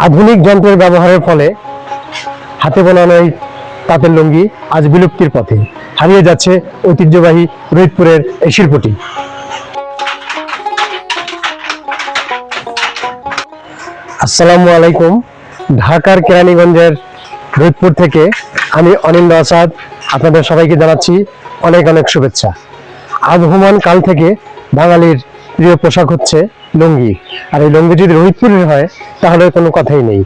আধুনিক যন্ত্রের ব্যবহারের ফলে হাতে বানানো এই তাঁতের লুঙ্গি আজ বিলুপ্তির পথে, হারিয়ে যাচ্ছে ঐতিহ্যবাহী রোহিতপুরের এই শিল্পটি। আসসালামু আলাইকুম। ঢাকার কেরানীগঞ্জের রোহিতপুর থেকে আমি অনিন্দ আসাদ আপনাদের সবাইকে জানাচ্ছি অনেক অনেক শুভেচ্ছা। আবহমান কাল থেকে বাঙালির প্রিয় পোশাক হচ্ছে লুঙ্গি, আর এই লুঙ্গি যদি রোহিতপুরের হয় তাহলে কোনো কথাই নেই।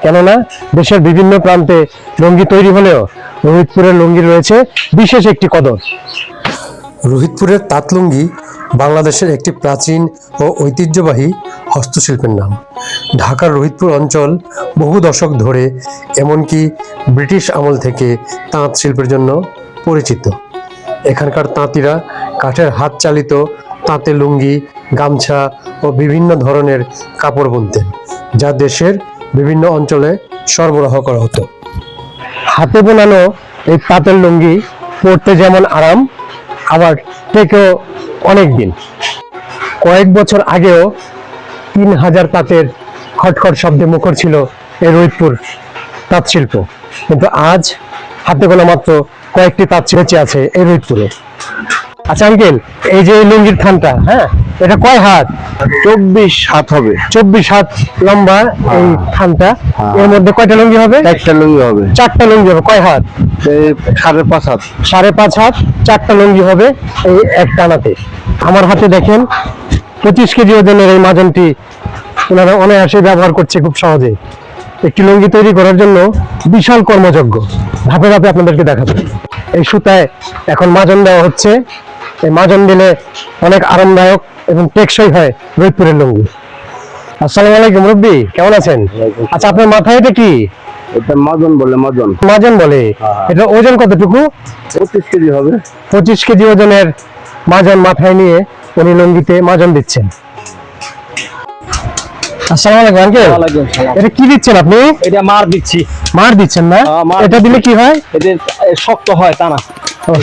কেননা দেশের বিভিন্ন প্রান্তে লুঙ্গি তৈরি হলেও রোহিতপুরের লুঙ্গির রয়েছে বিশেষ একটি কদর। রোহিতপুরের তাঁত লুঙ্গি বাংলাদেশের একটি প্রাচীন ও ঐতিহ্যবাহী হস্তশিল্পের নাম। ঢাকার রোহিতপুর অঞ্চল বহু দশক ধরে, এমনকি ব্রিটিশ আমল থেকে তাঁত শিল্পের জন্য পরিচিত। এখানকার তাঁতিরা কাঠের হাত চালিত তাঁতে লুঙ্গি, গামছা ও বিভিন্ন ধরনের কাপড় বুনতেন, যা দেশের বিভিন্ন অঞ্চলে সরবরাহ করা হতো। হাতে বোনানো এই তাঁতের লুঙ্গি পরতে যেমন আরাম, আবার টেকেও অনেক দিন। কয়েক বছর আগেও 3000 তাঁতের খটখট শব্দে মুখর ছিল এই রোহিতপুর তাঁত শিল্প, কিন্তু আজ হাতে গোনা মাত্র কয়েকটি তাঁত বেঁচে আছে এই রোহিতপুরে। আচ্ছা আঙ্কেল, এই যে লুঙ্গির থানটা, হ্যাঁ, এটা কয় হাত? 24 হাত হবে। 24 হাত লম্বা এই থানটা। এর মধ্যে কয়টা লুঙ্গি হবে? একটা লুঙ্গি হবে। 4টা লুঙ্গি হবে। কয় হাত? 5.5 হাত। 5.5 হাত 4টা লুঙ্গি হবে এই এক টানাতে। আমার হাতে দেখেন 25 কেজি ওজনের এই মাজনটি ওনারা অনায়াসে ব্যবহার করছে খুব সহজে। একটি লুঙ্গি তৈরি করার জন্য বিশাল কর্মযজ্ঞ, ধাপে ধাপে আপনাদেরকে দেখাবো। এই সুতায় এখন মাজন দেওয়া হচ্ছে। এই মাজন দিলে অনেক আরামদায়ক এবং টেকসই হয় রোহিতপুরের লুঙ্গি। আসসালামু আলাইকুম মুরব্বি, কেমন আছেন? আচ্ছা, আপনার মাথায় এটা কি? এটা মাজন বলে। মাজন বলে। এটা ওজন কতটুকু? 25 কেজি হবে। 25 কেজি ওজনের মাজন মাথায় নিয়ে উনি লুঙ্গিতে মাজন দিচ্ছেন। আসসালামু আলাইকুম আঙ্কেল। ওয়ালাইকুম সালাম। এটা কি দিচ্ছেন আপনি? এটা মার দিচ্ছি। মার দিচ্ছেন না? এটা দিলে কি হয়? এটা শক্ত হয়, টানা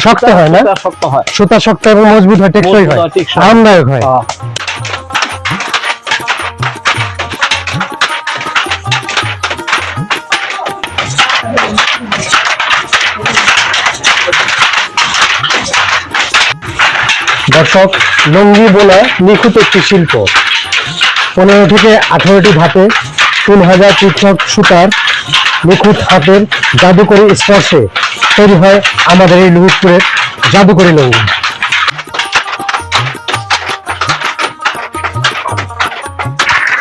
শক্ত হয় না? শক্ত হয়, সুতা শক্ত এবং মজবুত হয়, টেকসই হয়, আরামদায়ক হয়। দর্শক, লুঙ্গি বোনা নিখুঁত একটি শিল্প। 15 থেকে 18টি ধাপে 3000 পৃথক সুতার নিখুঁত হাতের জাদুকরী স্পর্শে তৈরি হয় আমাদের এই রোহিতপুরের জাদুকরী লুঙ্গি।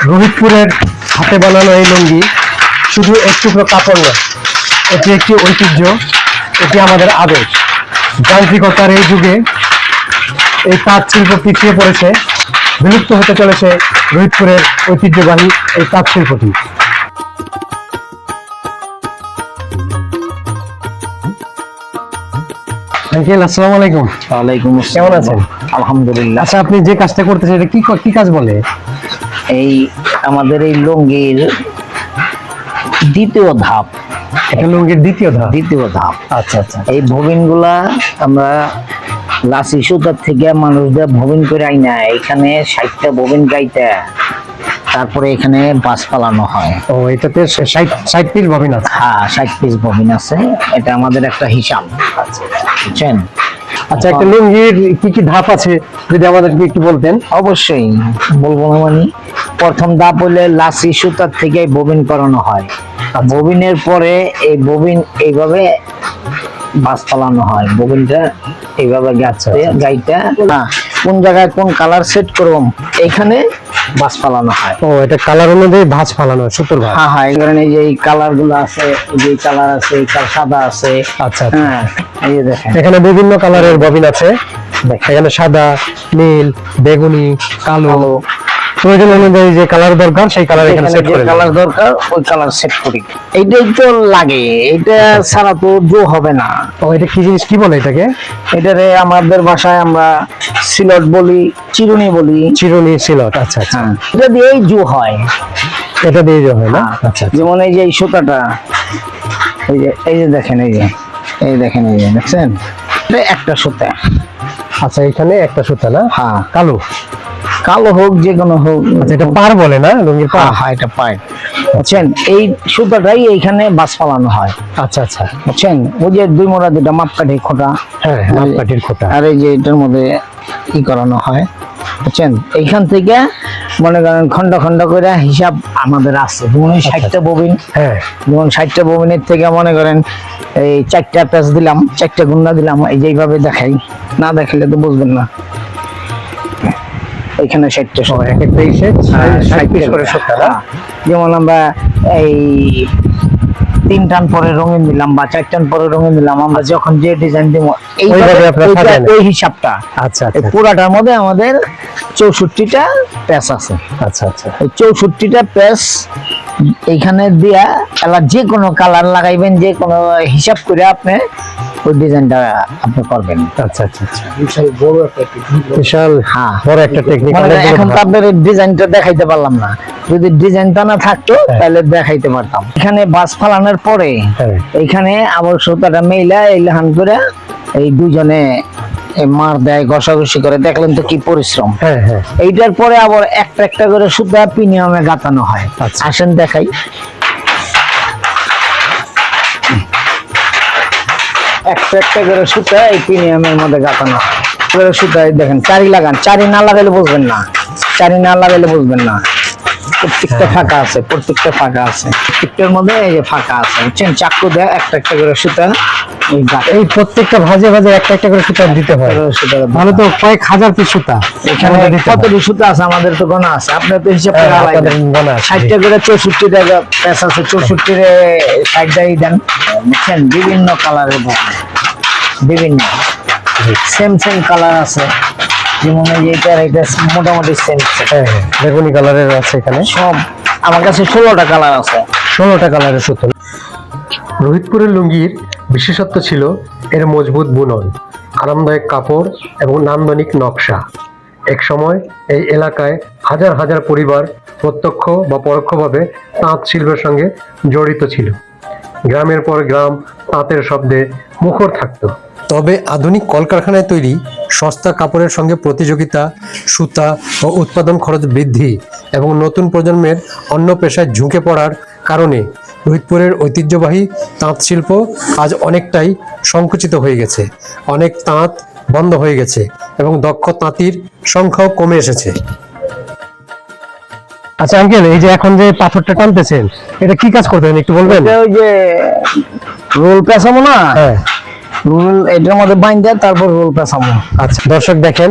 রোহিতপুরের হাতে বানানো এই লুঙ্গি শুধু একটু কাপড় নয়, এটি একটি ঐতিহ্য, এটি আমাদের আবেগ। যান্ত্রিকতার এই যুগে এই তাঁত শিল্প পিছিয়ে পড়েছে, বিলুপ্ত হতে চলেছে রোহিতপুরের ঐতিহ্যবাহী এই তাঁত শিল্পটি। আঙ্কেল, আসসালামু আলাইকুম। ওয়ালাইকুম আসসালাম। কেমন আছেন? আলহামদুলিল্লাহ। আচ্ছা, আপনি যে কাজটা করতেছেন এটা কি কাজ বলে? এই আমাদের এই লুঙ্গির দ্বিতীয় ধাপ। এটা লুঙ্গির দ্বিতীয় ধাপ। আচ্ছা আচ্ছা। এই ববিন গুলা আমরা লাসি সুতার থেকে মানুষদের ববিন করে আইনা এখানে 60টা ববিন গাইতে, তারপরে এখানে বাস পালানো হয়। ও, এটাতে 60 পিস ববিন আছে? হ্যাঁ, 60 পিস ববিন আছে। এটা আমাদের একটা হিসাব, বুঝছেন? আচ্ছা, একটা লুঙ্গির কি কি ধাপ আছে যদি আমাদেরকে একটু বলতেন? অবশ্যই বলবো না। মানে প্রথম ধাপ হলে লাসি সুতার থেকে ববিন করানো হয়। ববিনের পরে এই ববিন এইভাবে বাস পালানো হয়। ববিনটা এইভাবে গাইটা কোন জায়গায় কোন কালার সেট করব এখানে বাস পালানো হয়। ও, এটা কালার অনুযায়ী ভাঁজ ফালানো, সুতোর ভাঁজ। হ্যাঁ হ্যাঁ, এই কারণে যে এই কালার গুলো আছে, যে কালার আছে, সাদা আছে। আচ্ছা, হ্যাঁ, এই যে দেখেন এখানে বিভিন্ন কালারের ববিন আছে। এখানে সাদা, নীল, বেগুনি, কালো, প্রয়োজন অনুযায়ী যে কালার দরকার সেই কালার এখানে সেট করে, কালার দরকার ওই কালার সেট করি। এইটাই তো লাগে, এটা ছাড়া তো জো হবে না। ও, এটা কি জিনিস, কি বলে এটাকে? এটারে আমাদের ভাষায় আমরা সিলট বলি, চিরুনি বলি। চিরুনি, সিলট। আচ্ছা আচ্ছা। এটা দিয়েই জো হয়। এটা দিয়ে যে হয় না? আচ্ছা। যেমন এই যে এই সুতাটা, এই যে দেখেন, এই দেখেন, দেখছেন? এটা একটা সুতা। আচ্ছা, এখানে একটা সুতা না? হ্যাঁ, কালো। কালো হোক যে কোনো হোক। আচ্ছা, এটা পার বলে না, লুঙ্গির পার? হ্যাঁ হ্যাঁ, এটা পায়। বুঝছেন, এই সুতাটাই এইখানে বাস ফালানো হয়। আচ্ছা আচ্ছা, বুঝছেন, ওই যে দুই মোড়া দুটা মাপকাঠি খোটা, হ্যাঁ, মাপকাঠির খোটা। আর এই যে এটার মধ্যে ই করানো হয়। বুঝছেন, এইখান থেকে মনে করেন খন্ড খন্ড করে হিসাব আমাদের আছে। যেমন 60টা ববিন, হ্যাঁ, যেমন 60টা ববিনের থেকে মনে করেন এই 4টা প্যাচ দিলাম, 4টা গুন্ডা দিলাম, এই যে এইভাবে দেখাই, না দেখাইলে তো বুঝবেন না। এখানে 60টা ও, এক একটা ইসে 60 পিস করে সুতা না? যেমন আমরা এই 3 টান পরে রঙিন দিলাম বা 4 টান পরে রঙিন দিলাম, আমরা যখন যে ডিজাইন দিব ওইভাবে আপনারা সাজান। ওই হিসাবটা। আচ্ছা এই আচ্ছা পুরাটার মধ্যে আমাদের 64টা প্যাচ আছে। আচ্ছা আচ্ছা, এই 64টা প্যাচ এইখানে দিয়া এলা যে কোনো কালার লাগাইবেন, যে কোনো হিসাব করে আপনি ওই ডিজাইনটা আপনি করবেন। আচ্ছা আচ্ছা আচ্ছা, বিশাল হ্যাঁ, বড় একটা টেকনিক। মানে এখন তো আপনার ডিজাইনটা দেখাইতে পারলাম না, যদি ডিজাইনটা না থাকতো তাহলে দেখাইতে পারতাম। এখানে বাস ফালানোর পরে হ্যাঁ, এইখানে আবার সুতাটা মেইলা এইলাহান করে এই দুজনে মার দেয়, ঘষাঘষি করে, দেখলেন তো কি পরিশ্রম। হ্যাঁ হ্যাঁ, এইটার পরে আবার একটা একটা করে সুতা প্রিমিয়ামে গাঁথানো হয়। আচ্ছা। আসেন দেখাই। একটা একটা করে সুতা এই প্রিমিয়ামের মধ্যে গাঁথানো হয়। এবারে সুতা এই দেখেন, চারি লাগান, চারি না লাগাইলে বুঝবেন না, চারি না লাগাইলে বুঝবেন না। প্রত্যেকটা ফাঁকা আছে, প্রত্যেকটা ফাঁকা আছে, প্রত্যেকটার মধ্যে এই যে ফাঁকা আছে। বুঝছেন, চাকু দেয় একটা একটা করে সুতা ওই গাঁথে। এই প্রত্যেকটা ভাজে ভাজে একটা একটা করে সুতা দিতে হয়। সুতা ভালো তো, কয়েক হাজার পিস সুতা এখানে কতটি সুতা আছে আমাদের তো গোনা আছে, আপনার তো হিসাব করে আপনাদের গোনা আছে। 60টা করে 64 টাকা প্যাচ আছে, 64 রে 60টাই দেন। বুঝছেন, বিভিন্ন কালারের বিভিন্ন সেম সেম কালার আছে। যেমন এই যে এটা মোটামুটি সেম। হ্যাঁ, বেগুনি কালারের আছে এখানে। সব আমার কাছে 16টা কালার আছে। 16টা কালারের সুতো। রোহিতপুরের লুঙ্গির বিশেষত্ব ছিল এর মজবুত বুনন, আরামদায়ক কাপড় এবং নান্দনিক নকশা। এক সময় এই এলাকায় হাজার হাজার পরিবার প্রত্যক্ষ বা পরোক্ষভাবে তাঁত শিল্পের সঙ্গে জড়িত ছিল। গ্রামের পর গ্রাম তাঁতের শব্দে মুখর থাকত। তবে আধুনিক কলকারখানায় তৈরি সস্তা কাপড়ের সঙ্গে প্রতিযোগিতা, সুতা ও উৎপাদন খরচ বৃদ্ধি এবং নতুন প্রজন্মের অন্য পেশায় ঝুঁকে পড়ার কারণে রোহিতপুরের ঐতিহ্যবাহী তাঁত শিল্প আজ অনেকটাই সংকুচিত হয়ে গেছে। অনেক তাঁত বন্ধ হয়ে গেছে এবং দক্ষ তাঁতির সংখ্যাও কমে এসেছে। আচ্ছা আঙ্কেল, এই যে এখন যে পাথরটা টানতেছেন, এটা কি কাজ করতেন একটু বলবেন? এটা ওই যে রোল পেঁচাবো না, হ্যাঁ, রোল এটার মধ্যে বাইন্ধে তারপর রোল পেঁচাবো। আচ্ছা, দর্শক দেখেন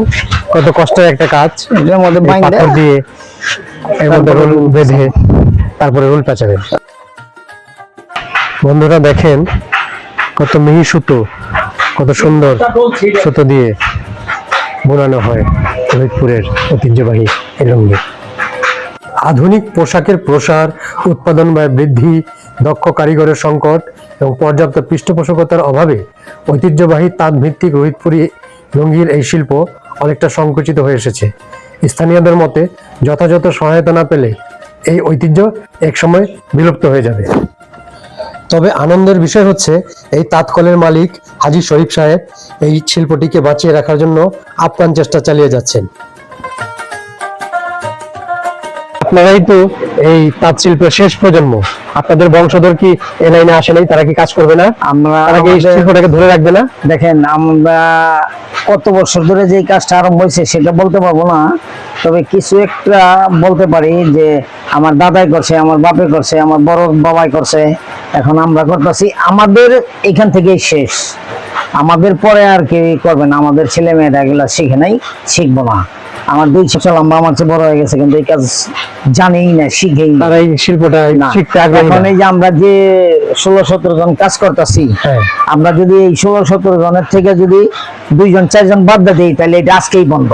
কত কষ্টের একটা কাজ। এটার মধ্যে এই বাইন্ধে পাথর দিয়ে এর মধ্যে রোল বেঁধে তারপরে রোল পেঁচাবেন। বন্ধুরা দেখেন কত মিহি সুতো, কত সুন্দর সুতো দিয়ে বোনানো হয় রোহিতপুরের ঐতিহ্যবাহী এই লুঙ্গি। আধুনিক পোশাকের প্রসার, উৎপাদন ব্যয় বৃদ্ধি, দক্ষ কারিগরের সংকট এবং পর্যাপ্ত পৃষ্ঠপোষকতার অভাবে ঐতিহ্যবাহী তাঁত ভিত্তিক রোহিতপুরি লুঙ্গির এই শিল্প অনেকটা সংকুচিত হয়ে এসেছে। স্থানীয়দের মতে যথাযথ সহায়তা না পেলে এই ঐতিহ্য একসময় বিলুপ্ত হয়ে যাবে। তবে আনন্দের বিষয় হচ্ছে এই তাঁতকলের মালিক হাজী শরীফ সাহেব এই শিল্পটিকে বাঁচিয়ে রাখার জন্য আপ্রাণ চেষ্টা চালিয়ে যাচ্ছেন। আপনারাই তো এই তাঁত শিল্পের শেষ প্রজন্ম, আপনাদের বংশধর কি এই লাইনে আসে নাই? তারা কি কাজ করবে না? তারা কি এই শিল্পটাকে ধরে রাখবে না? দেখেন, আমরা কত বছর ধরে যে কাজটা আরম্ভ হয়েছে সেটা বলতে পারবো না, তবে কিছু একটা বলতে পারি যে আমার দাদাই করছে, আমার বাপে করছে, আমার বড় বাবাই করছে, এখন আমরা করতেছি। আমাদের এখান থেকেই শেষ, আমাদের পরে আর কেউ করবে না। আমাদের ছেলে মেয়েরা এগুলা শিখে নাই, শিখবো না। আমার 2 বছর লম্বা, আমার চেয়ে বড় হয়ে গেছে, কিন্তু এই কাজ জানেই না, শিখেই না। তারা এই শিল্পটা শিখতে আগ্রহী এখন না। এই যে আমরা যে 16-17 জন কাজ করতেছি, হ্যাঁ, আমরা যদি এই 16-17 জনের থেকে যদি 2 জন 4 জন বাদ দিই তাহলে এটা আজকেই বন্ধ।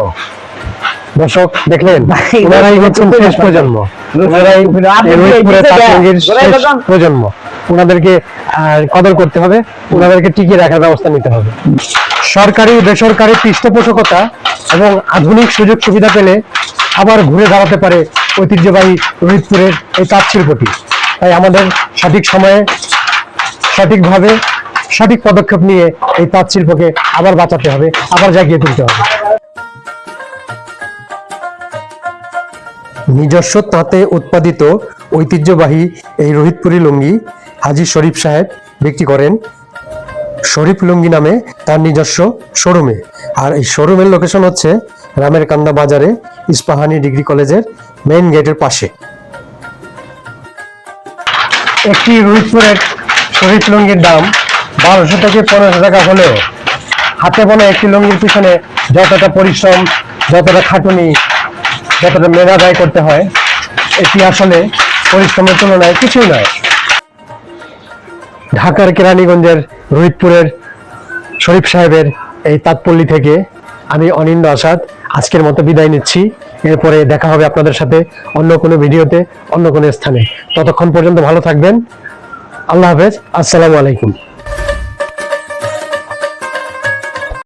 দর্শক দেখলেন, ওনারাই হচ্ছেন শেষ প্রজন্ম, ওনারাই রোহিতপুরের তাঁত লুঙ্গির শেষ প্রজন্ম। ওনাদেরকে কদর করতে হবে, ওনাদেরকে টিকিয়ে রাখার ব্যবস্থা নিতে হবে। সরকারি বেসরকারি পৃষ্ঠপোষকতা এবং আধুনিক সুযোগ সুবিধা পেলে আবার ঘুরে দাঁড়াতে পারে ঐতিহ্যবাহী রোহিতপুরের এই তাঁত শিল্পটি। তাই আমাদের সঠিক সময়ে সঠিকভাবে সঠিক পদক্ষেপ নিয়ে এই তাঁত শিল্পকে আবার বাঁচাতে হবে, আবার জাগিয়ে তুলতে হবে। নিজস্ব তাঁতে উৎপাদিত ঐতিহ্যবাহী এই রোহিতপুরি লুঙ্গি হাজী শরীফ সাহেব বিক্রি করেন শরীফ লুঙ্গি নামে তার নিজস্ব শোরুমে। আর এই শোরুমের লোকেশন হচ্ছে রামের কান্দা বাজারে ইস্পাহানি ডিগ্রি কলেজের মেইন গেটের পাশে। একটি রোহিতপুরের শরীফ লুঙ্গির দাম 1200 থেকে 1500 টাকা হলেও হাতে বোনা একটি লুঙ্গির পিছনে যতটা পরিশ্রম, যতটা খাটুনি, যতটা মেধা ব্যয় করতে হয়, এটি আসলে পরিশ্রমের তুলনায় কিছুই নয়। ঢাকার কেরানীগঞ্জের রোহিতপুরের শরীফ সাহেবের এই তাঁতপল্লী থেকে আমি অনিন্দ আসাদ আজকের মতো বিদায় নিচ্ছি। এরপরে দেখা হবে আপনাদের সাথে অন্য কোনো ভিডিওতে, অন্য কোনো স্থানে। ততক্ষণ পর্যন্ত ভালো থাকবেন। আল্লাহ হাফেজ। আসসালামু আলাইকুম।